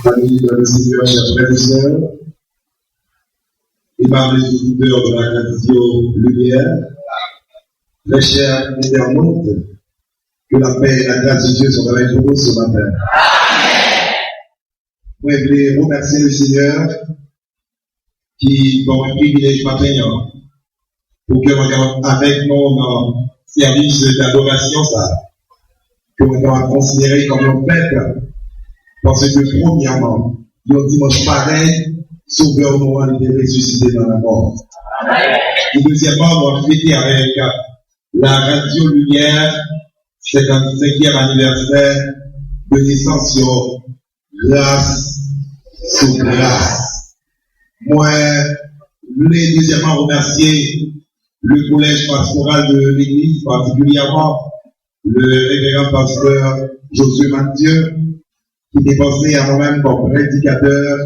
Amis dans le Seigneur, chers frères et sœurs, et par les auditeurs de la radio Lumière, mes chers internautes, que la paix et la grâce de Dieu soient avec vous ce matin. Je voulais remercier le Seigneur qui, pour un privilège matin, pour que nous avec nous dans le service d'adoration, ça, que nous avons considéré comme une fête, parce que premièrement, le dimanche pareil, Sauveur Noël était ressuscité dans la mort. Et deuxièmement, on va fêter avec la radio Lumière, 55e anniversaire de naissance sur grâce sous grâce. Moi, je voulais deuxièmement remercier le collège pastoral de l'église, particulièrement le révérend pasteur Josué Mathieu, qui est pensé à moi-même comme prédicateur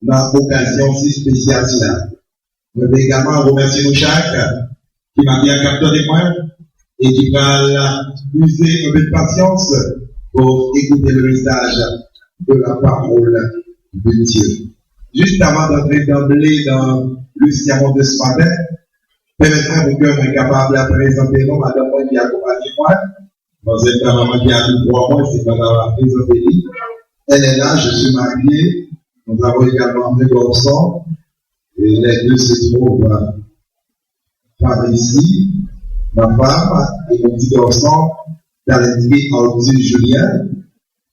dans l'occasion si spéciale. Je veux également remercier nos Jacques, qui m'a bien capté des points et qui va user un peu de patience pour écouter le message de la parole de Dieu. Juste avant d'entrer d'emblée dans le sermon de ce matin, permettez-moi mon cœur est capable de présenter non, madame moi qui accompagne moi. Dans cette maman qui a eu 3 mois, c'est pas la présenter. Elle est là, je suis marié. Nous avons également 2 garçons. Et les 2 se trouvent par ici. Ma femme et mon petit garçon, talenté Arthur Julien.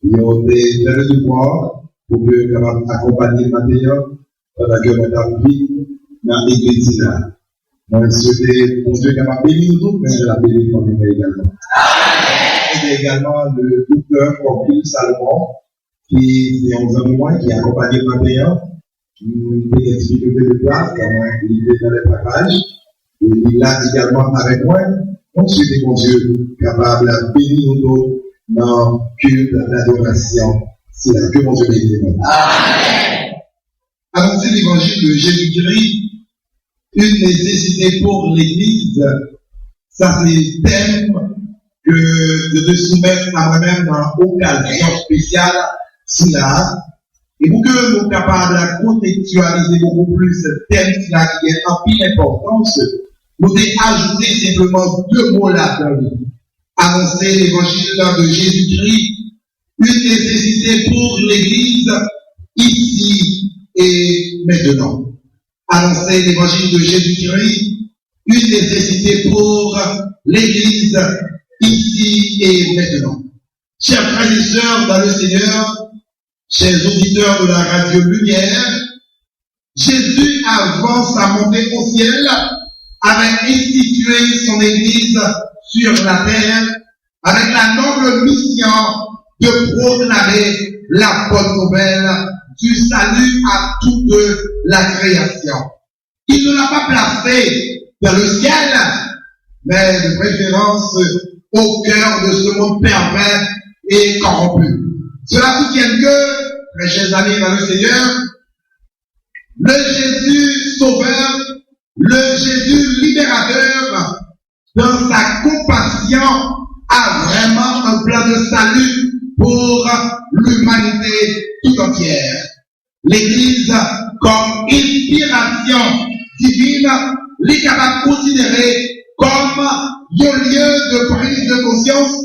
Ils ont été très devoirs pour que nous accompagner le matin pendant que nous avons vu dans l'église là. Moi, je souhaitais pour Dieu qu'elle m'a béni nous tous, mais je l'ai béni pour nous également. Et également le docteur Corpus Salomon, qui est un homme qui a accompagné le matin, qui explique un peu de place, il était dans les packages, et il est également avec moi. Donc, je suis mon Dieu capable de bénir nous tous dans le culte d'adoration. C'est là que mon Dieu bénisse. Amen. Annoncer l'évangile de Jésus-Christ, une nécessité pour l'Église, ça c'est le thème que je te soumettre à moi-même dans l'occasion spéciale. Cela, et pour que nous soyons capables de contextualiser beaucoup plus ce thème qui est en pile importance, nous avons ajouté simplement 2 mots là-dedans. Annoncer l'évangile de Jésus-Christ, une nécessité pour l'Église, ici et maintenant. Annoncer l'évangile de Jésus-Christ, une nécessité pour l'Église, ici et maintenant. Chers frères et sœurs dans le Seigneur, chers auditeurs de la radio Lumière, Jésus, avant sa montée au ciel, avait institué son Église sur la terre avec la noble mission de proclamer la bonne nouvelle du salut à toute la création. Il ne l'a pas placé dans le ciel, mais de préférence au cœur de ce monde pervers et corrompu. Cela soutient que, mes chers amis dans le Seigneur, le Jésus sauveur, le Jésus libérateur, dans sa compassion, a vraiment un plan de salut pour l'humanité tout entière. L'Église, comme inspiration divine, l'est capable de considérer comme un lieu de prise de conscience,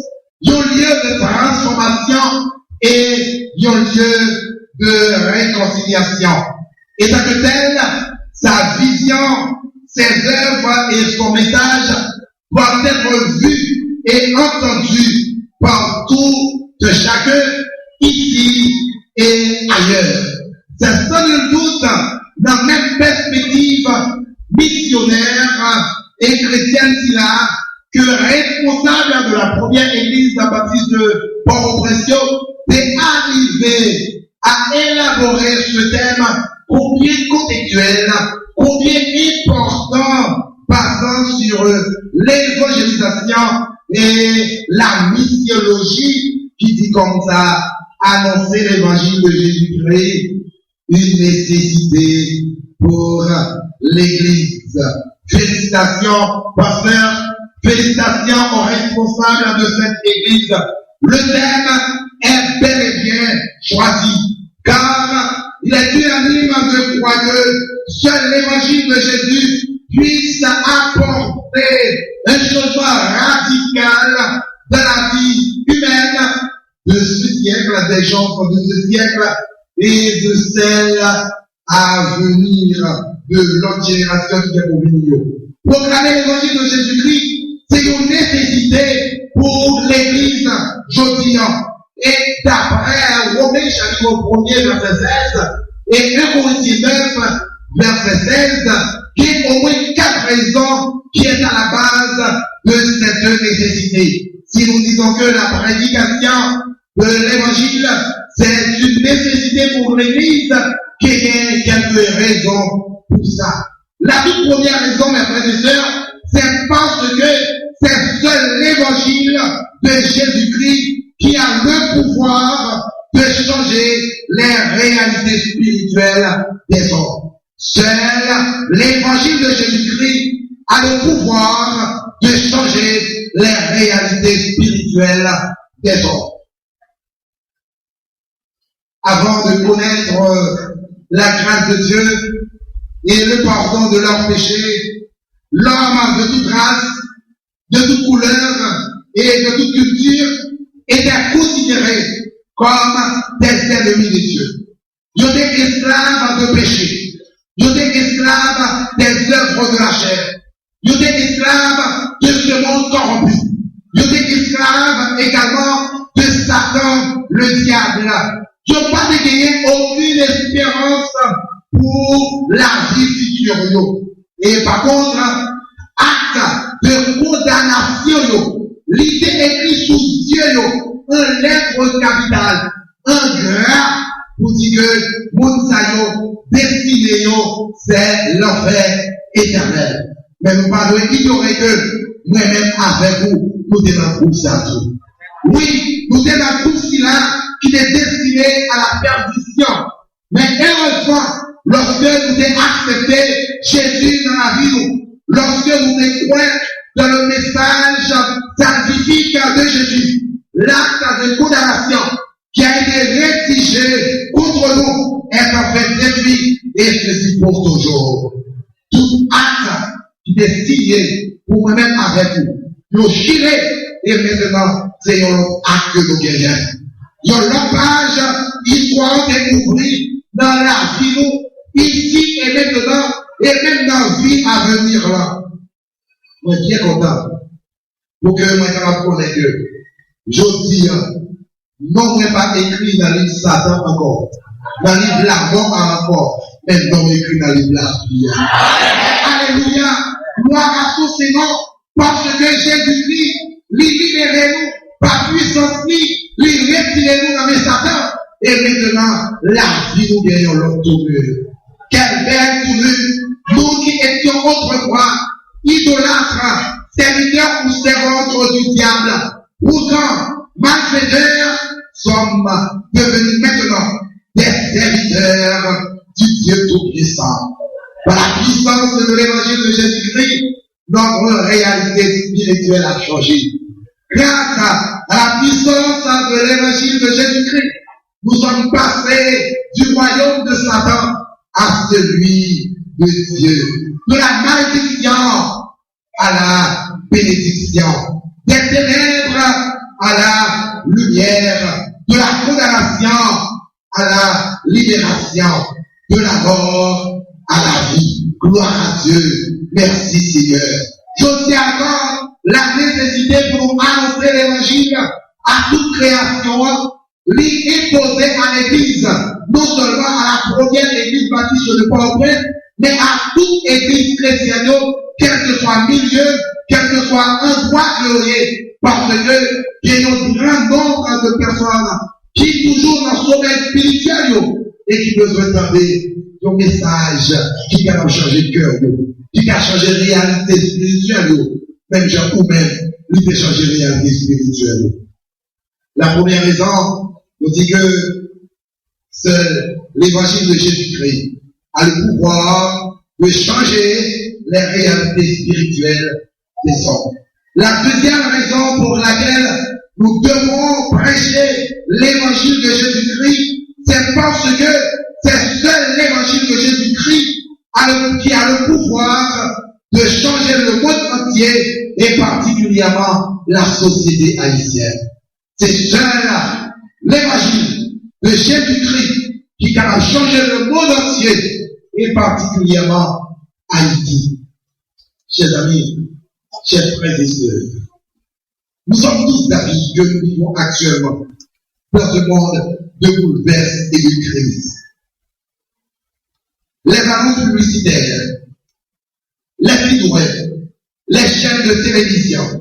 un lieu de transformation et un lieu de réconciliation. Et tant que tel, sa vision, ses œuvres et son message doivent être vus et entendus par tout de chacun, ici et ailleurs. C'est sans nul doute dans la même perspective missionnaire et chrétienne là que le responsable de la première église baptiste de Port-au-Prince est arrivé à élaborer ce thème combien contextuel, combien important, basant sur l'évangélisation et la missiologie qui dit comme ça, annoncer l'évangile de Jésus-Christ, une nécessité pour l'Église. Félicitations, pasteur, félicitations aux responsables de cette Église. Le thème est bel et bien choisi. Car il est unanime de croire que seul l'évangile de Jésus puisse apporter un changement radical dans la vie humaine de ce siècle, des gens de ce siècle et de celle à venir, de l'autre génération qui est pour venir. Proclamer l'évangile de Jésus-Christ, c'est une nécessité pour l'Église aujourd'hui. Et d'après Romains chapitre 1er verset 16 et 1 Corinthiens 9 verset 16, qui est au moins 4 raisons qui est à la base de cette nécessité. Si nous disons que la prédication de l'évangile, c'est une nécessité pour l'Église, qu'il y ait quelques raisons pour ça. La toute première raison, mes frères et sœurs, c'est parce que c'est seul l'évangile de Jésus-Christ qui a le pouvoir de changer les réalités spirituelles des hommes. Seul l'évangile de Jésus-Christ a le pouvoir de changer les réalités spirituelles des hommes. Avant de connaître la grâce de Dieu et le pardon de leurs péchés, l'homme de toute race, de toute couleur et de toute culture étaient considérés comme des ennemis de Dieu. Ils étaient esclaves de péché. Ils étaient esclaves des œuvres de la chair. Ils étaient esclaves de ce monde corrompu. Ils étaient esclaves également de Satan, le diable. Ils n'ont pas gagné aucune espérance pour la vie future. Et par contre, acte de condamnation, l'idée écrite sous Dieu, un lettre capitale, un gras, pour dire que Mounsayo, destiné, c'est l'enfer éternel. Mais nous parlons ignorer que moi-même avec vous, nous devons pour ça tout. Oui, nous devons tout cela qui est destiné à la perdition. Mais heureusement, lorsque nous avons accepté Jésus dans la vie, lorsque nous avons cru dans le message salvifique de Jésus, l'acte de condamnation qui a été rédigé contre nous est en fait détruit et ceci pour toujours. Tout acte qui est signé pour moi-même avec vous, nous chiré et maintenant c'est un acte de guerre. Il y a une page histoire découvrir dans la vie nous, ici et maintenant, et même dans la vie à venir là. Moi, je suis bien content pour que moi, je connaisse que je dis, non, je pas écrit dans le livre Satan encore, dans le livre la mort encore, mais non écrit dans le livre la vie. Alléluia! Gloire à tous ces noms, parce que Jésus-Christ, lui libérez-nous par puissance, lui retirez-nous dans les Satan, et maintenant, la vie nous gagnons l'autre tournure. Quelle belle tournure! Nous qui étions autrefois idolâtres, serviteurs ou servantes du diable, pourtant, malfaiteurs, sommes devenus maintenant des serviteurs du Dieu Tout-Puissant. Par la puissance de l'évangile de Jésus-Christ, notre réalité spirituelle a changé. Grâce à la puissance de l'évangile de Jésus-Christ, nous sommes passés du royaume de Satan à celui de Dieu. De la malédiction à la bénédiction. Des ténèbres à la lumière. De la condamnation à la libération. De la mort à la vie. Gloire à Dieu. Merci Seigneur. Je tiens encore la nécessité pour annoncer l'évangile à toute création, lui imposer à l'église, non seulement à la première église bâtie sur le Port-au-Prince, mais à toute église chrétienne, quel que soit milieu, quel que soit endroit glorieux, parce que il y a un grand nombre de personnes qui toujours dans le sommeil spirituel et qui besoin d'entendre un message qui va changer le cœur, qui va changer la réalité spirituelle, même Jean ou même, lui peut changer la réalité spirituelle. La première raison, on dit que seul l'évangile de Jésus-Christ a le pouvoir de changer les réalités spirituelles des hommes. La deuxième raison pour laquelle nous devons prêcher l'évangile de Jésus-Christ, c'est parce que c'est seul l'évangile de Jésus-Christ qui a le pouvoir de changer le monde entier et particulièrement la société haïtienne. C'est seul l'évangile de Jésus-Christ qui a changé le monde entier et particulièrement Haïti. Chers amis, chers frères et sœurs, nous sommes tous d'avis que nous vivons actuellement dans ce monde de bouleverses et de crises. Les annonces publicitaires, les sites web, les chaînes de télévision,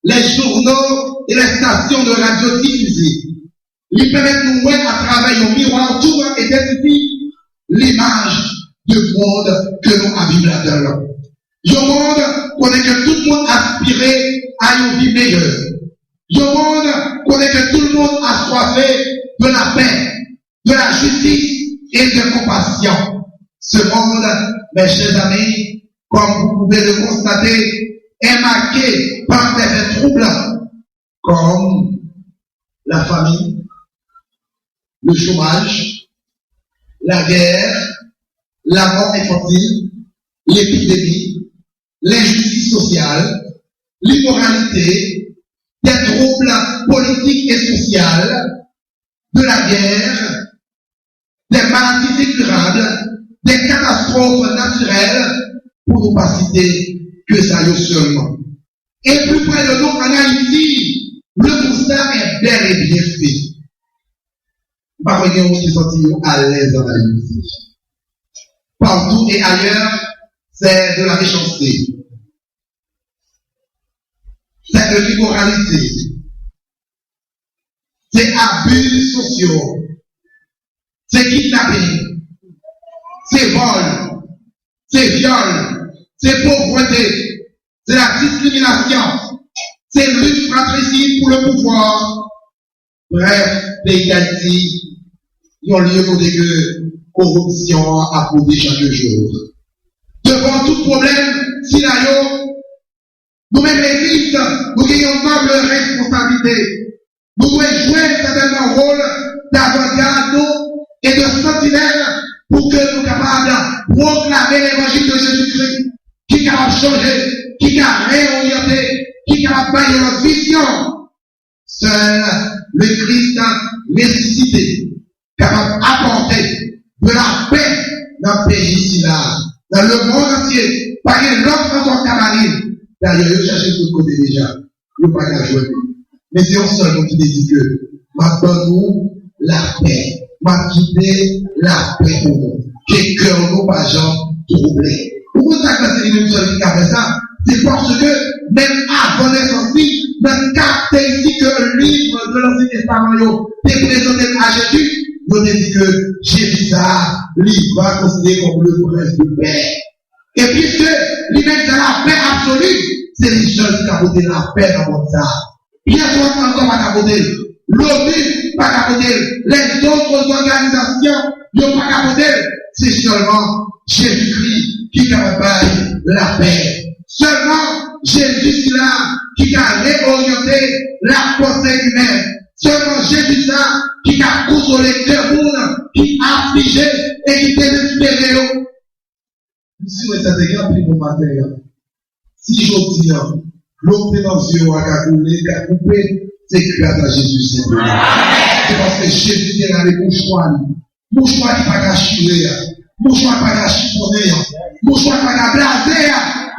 les journaux et les stations de radio diffusées, ils permettent nous voir à travers un miroir tout et d'identifier l'image du monde que nous habitons là-dedans. Le monde connaît que tout le monde aspirait à une vie meilleure. Le monde connaît que tout le monde a soifé de la paix, de la justice et de la compassion. Ce monde, mes chers amis, comme vous pouvez le constater, est marqué par des troubles comme la famine, le chômage, la guerre, la mort infantile, l'épidémie, l'injustice sociale, l'immoralité, des troubles politiques et sociaux, de la guerre, des maladies incurables, des catastrophes naturelles, pour ne pas citer que ça y est seulement. Et plus près de nous, en Haïti, le constat est bel et bien fait. Par exemple, on qui sont à l'aise en Haïti. Partout et ailleurs, c'est de la méchanceté. C'est de l'immoralité. C'est abus sociaux. C'est kidnapping. C'est vol. C'est viol. C'est pauvreté. C'est la discrimination. C'est lutte fratricide pour le pouvoir. Bref, pays d'Haïti, il y a lieu pour que corruption a posé chaque jour. Devant tout problème, si nous-mêmes l'Église, nous avons une noble responsabilité. Nous devons jouer certainement un rôle d'avant-garde et de sentinelle pour que nous soyons capables de proclamer l'évangile de Jésus-Christ, qui est capable de changer, qui est capable de réorienter, qui est capable de bailler notre vision. Seul le Christ ressuscité, capable d'apporter de la paix dans le pays ici-là, dans le monde entier, pas qu'il y ait l'autre encore camarade. D'ailleurs, je cherche de côté déjà, le pas qu'à jouer. Mais c'est un seul qui dit que, maintenant, la paix, m'a quitté la paix pour nous. Que cœur nous, pas gens troublés. Pourquoi ça, quand c'est une seule qui a fait ça? C'est parce que, même avant naissance, notre caractéristique que le livre de l'Ancien Testament est présenté à Jésus, nous dit que Jésus ça, lui va considérer comme le prince de paix. Et puisque lui-même dans la paix absolue, c'est les gens qui ont apporté la paix dans le monde. Bien sûr, encore pas capoter. L'ONU pas capoter. Les autres organisations n'ont pas capoter. C'est seulement Jésus-Christ qui est capable de la paix. Seulement Jésus là qui a réorienté la pensée humaine. Seulement Jésus là qui a consolé le monde, qui a affligé et qui désespéré. Si vous êtes grand prix pour matin, si je dis, l'homme dans les yeux a coupé, c'est grâce à Jésus. C'est parce que Jésus est avec mouchoir. Mouchoir qui n'a pas chiré, mouchoir qui n'a pas chiffonné, mouchoir qui n'a pas blasé,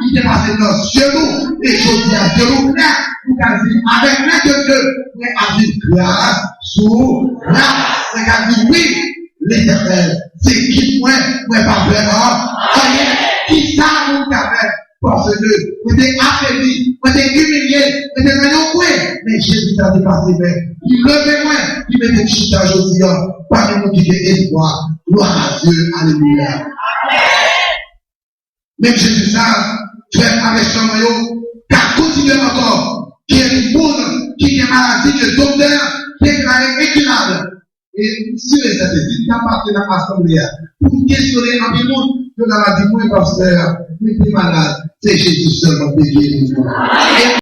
il est passé dans le genou, et je dis à genou là, vous avez dit, avec l'aide de Dieu, vous avez dit grâce, sous, grâce, c'est qu'à dire oui. L'Éternel, c'est qui moi pas vraiment, rien, qui ça vous avez, parce que vous êtes affaibli, vous êtes humilié, vous êtes dans le coin, mais Jésus a dépassé, mais il levait moi, il met des chutes à aujourd'hui, parmi nous qui fait espoir, gloire à Dieu, alléluia. Même Jésus ça, frère avec son maillot, car continuez encore, qui est une bonne, qui est maladie, que le docteur déclaré incurable. Et si les statistiques n'ont pas fait l'assemblée, pour questionner un peu de monde, que dans la vie, moi, pasteur, mais t'es malade, c'est Jésus seulement qui est